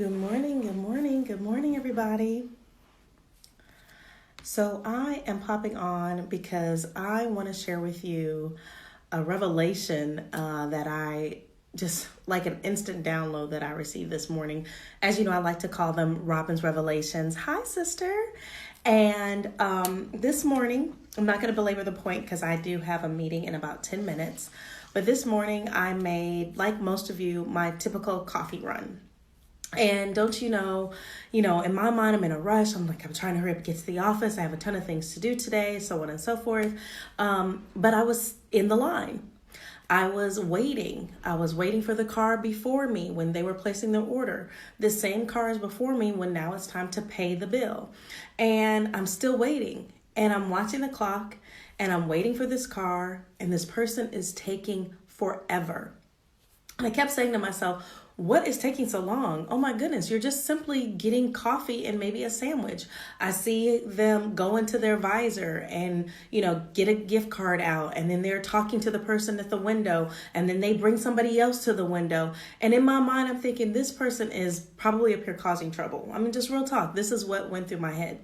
Good morning, good morning, good morning, everybody. So, I am popping on because I want to share with you a revelation that I just like an instant download that I received this morning. As you know, I like to call them Robin's Revelations. Hi, sister. And this morning, I'm not going to belabor the point because I do have a meeting in about 10 minutes. But this morning, I made, like most of you, my typical coffee run. And don't you know, in my mind, I'm in a rush. I'm trying to hurry up and get to the office. I have a ton of things to do today, so on and so forth. But I was in the line. I was waiting. I was waiting for the car before me when they were placing the order. The same car is before me when now it's time to pay the bill. And I'm still waiting. And I'm watching the clock and I'm waiting for this car. And this person is taking forever. And I kept saying to myself, what is taking so long? Oh my goodness, you're just simply getting coffee and maybe a sandwich. I see them go into their visor and, get a gift card out. And then they're talking to the person at the window. And then they bring somebody else to the window. And in my mind, I'm thinking this person is probably up here causing trouble. I mean, just real talk. This is what went through my head.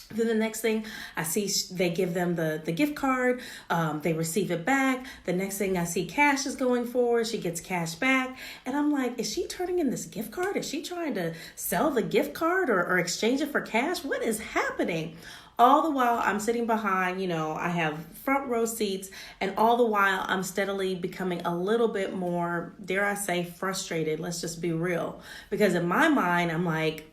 Then the next thing I see, they give them the gift card. They receive it back. The next thing I see, cash is going forward. She gets cash back. And I'm like, is she turning in this gift card? Is she trying to sell the gift card or exchange it for cash? What is happening? All the while I'm sitting behind, I have front row seats. And all the while I'm steadily becoming a little bit more, dare I say, frustrated. Let's just be real. Because in my mind, I'm like,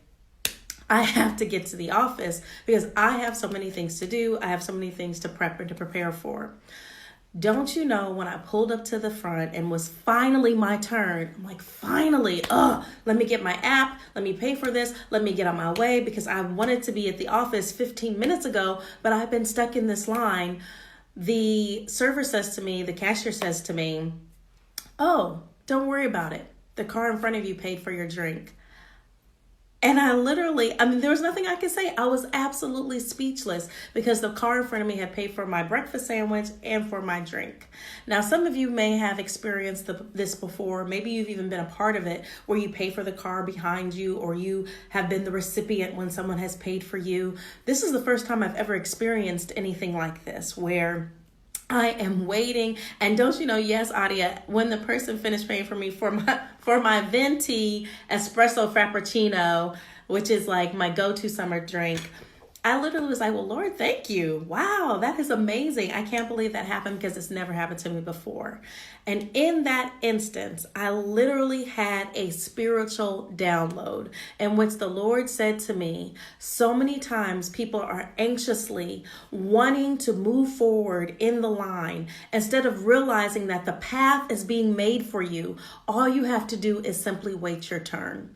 I have to get to the office because I have so many things to do. I have so many things to prep and to prepare for. Don't you know, when I pulled up to the front and was finally my turn, I'm like, finally, let me get my app. Let me pay for this. Let me get on my way because I wanted to be at the office 15 minutes ago, but I've been stuck in this line. The server says to me, the cashier says to me, oh, don't worry about it. The car in front of you paid for your drink. And there was nothing I could say. I was absolutely speechless because the car in front of me had paid for my breakfast sandwich and for my drink. Now, some of you may have experienced this before. Maybe you've even been a part of it where you pay for the car behind you or you have been the recipient when someone has paid for you. This is the first time I've ever experienced anything like this where I am waiting. And don't you know, yes, Adia, when the person finished paying for me for my venti espresso frappuccino, which is like my go-to summer drink, I literally was like, well, Lord, thank you. Wow, that is amazing. I can't believe that happened because it's never happened to me before. And in that instance, I literally had a spiritual download in which the Lord said to me, so many times people are anxiously wanting to move forward in the line instead of realizing that the path is being made for you. All you have to do is simply wait your turn.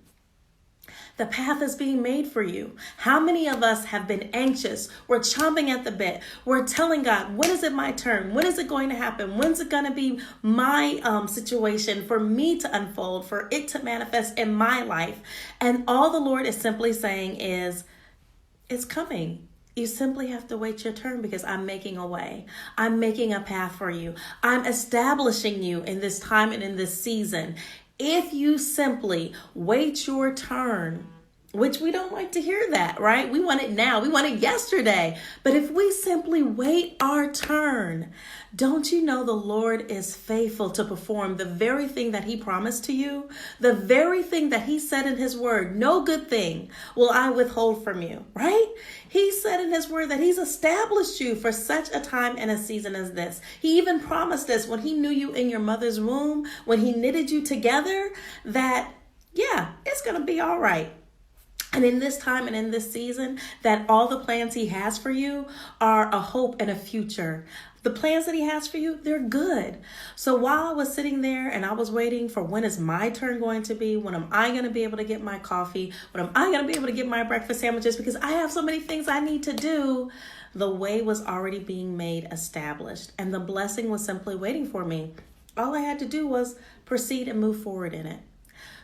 The path is being made for you. How many of us have been anxious? We're chomping at the bit. We're telling God, when is it my turn? When is it going to happen? When's it going to be my situation for me to unfold, for it to manifest in my life? And all the Lord is simply saying is, it's coming. You simply have to wait your turn because I'm making a way. I'm making a path for you. I'm establishing you in this time and in this season. If you simply wait your turn, which we don't like to hear that, right? We want it now. We want it yesterday. But if we simply wait our turn, don't you know the Lord is faithful to perform the very thing that he promised to you? The very thing that he said in his word, no good thing will I withhold from you, right? He said in his word that he's established you for such a time and a season as this. He even promised us when he knew you in your mother's womb, when he knitted you together, that, yeah, it's going to be all right. And in this time and in this season, that all the plans he has for you are a hope and a future. The plans that he has for you, they're good. So while I was sitting there and I was waiting for when is my turn going to be, when am I going to be able to get my coffee, when am I going to be able to get my breakfast sandwiches, because I have so many things I need to do, the way was already being made established. And the blessing was simply waiting for me. All I had to do was proceed and move forward in it.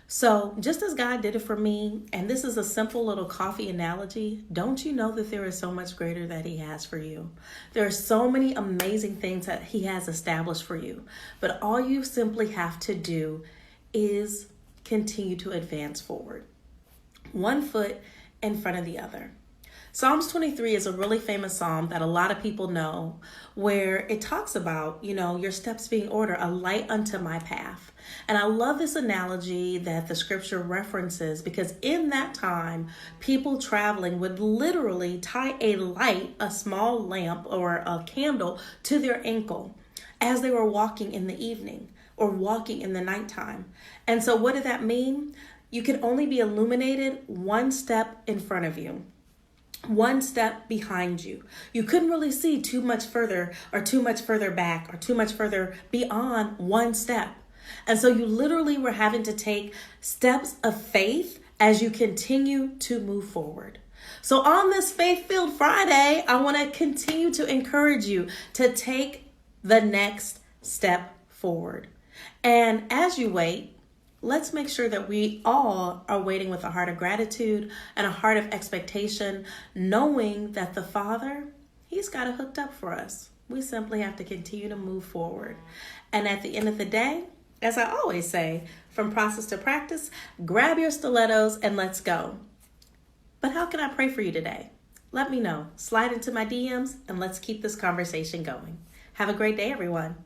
So just as God did it for me, and this is a simple little coffee analogy, don't you know that there is so much greater that he has for you? There are so many amazing things that he has established for you, but all you simply have to do is continue to advance forward. one foot in front of the other. Psalms 23 is a really famous psalm that a lot of people know, where it talks about, your steps being ordered, a light unto my path. And I love this analogy that the scripture references, because in that time, people traveling would literally tie a light, a small lamp or a candle, to their ankle as they were walking in the evening or walking in the nighttime. And so what did that mean? You could only be illuminated one step in front of you, one step behind you. You couldn't really see too much further or too much further back or too much further beyond one step. And so you literally were having to take steps of faith as you continue to move forward. So on this Faith-Filled Friday, I want to continue to encourage you to take the next step forward. And as you wait, let's make sure that we all are waiting with a heart of gratitude and a heart of expectation, knowing that the Father, He's got it hooked up for us. We simply have to continue to move forward. And at the end of the day, as I always say, from process to practice, grab your stilettos and let's go. But how can I pray for you today? Let me know. Slide into my DMs and let's keep this conversation going. Have a great day, everyone.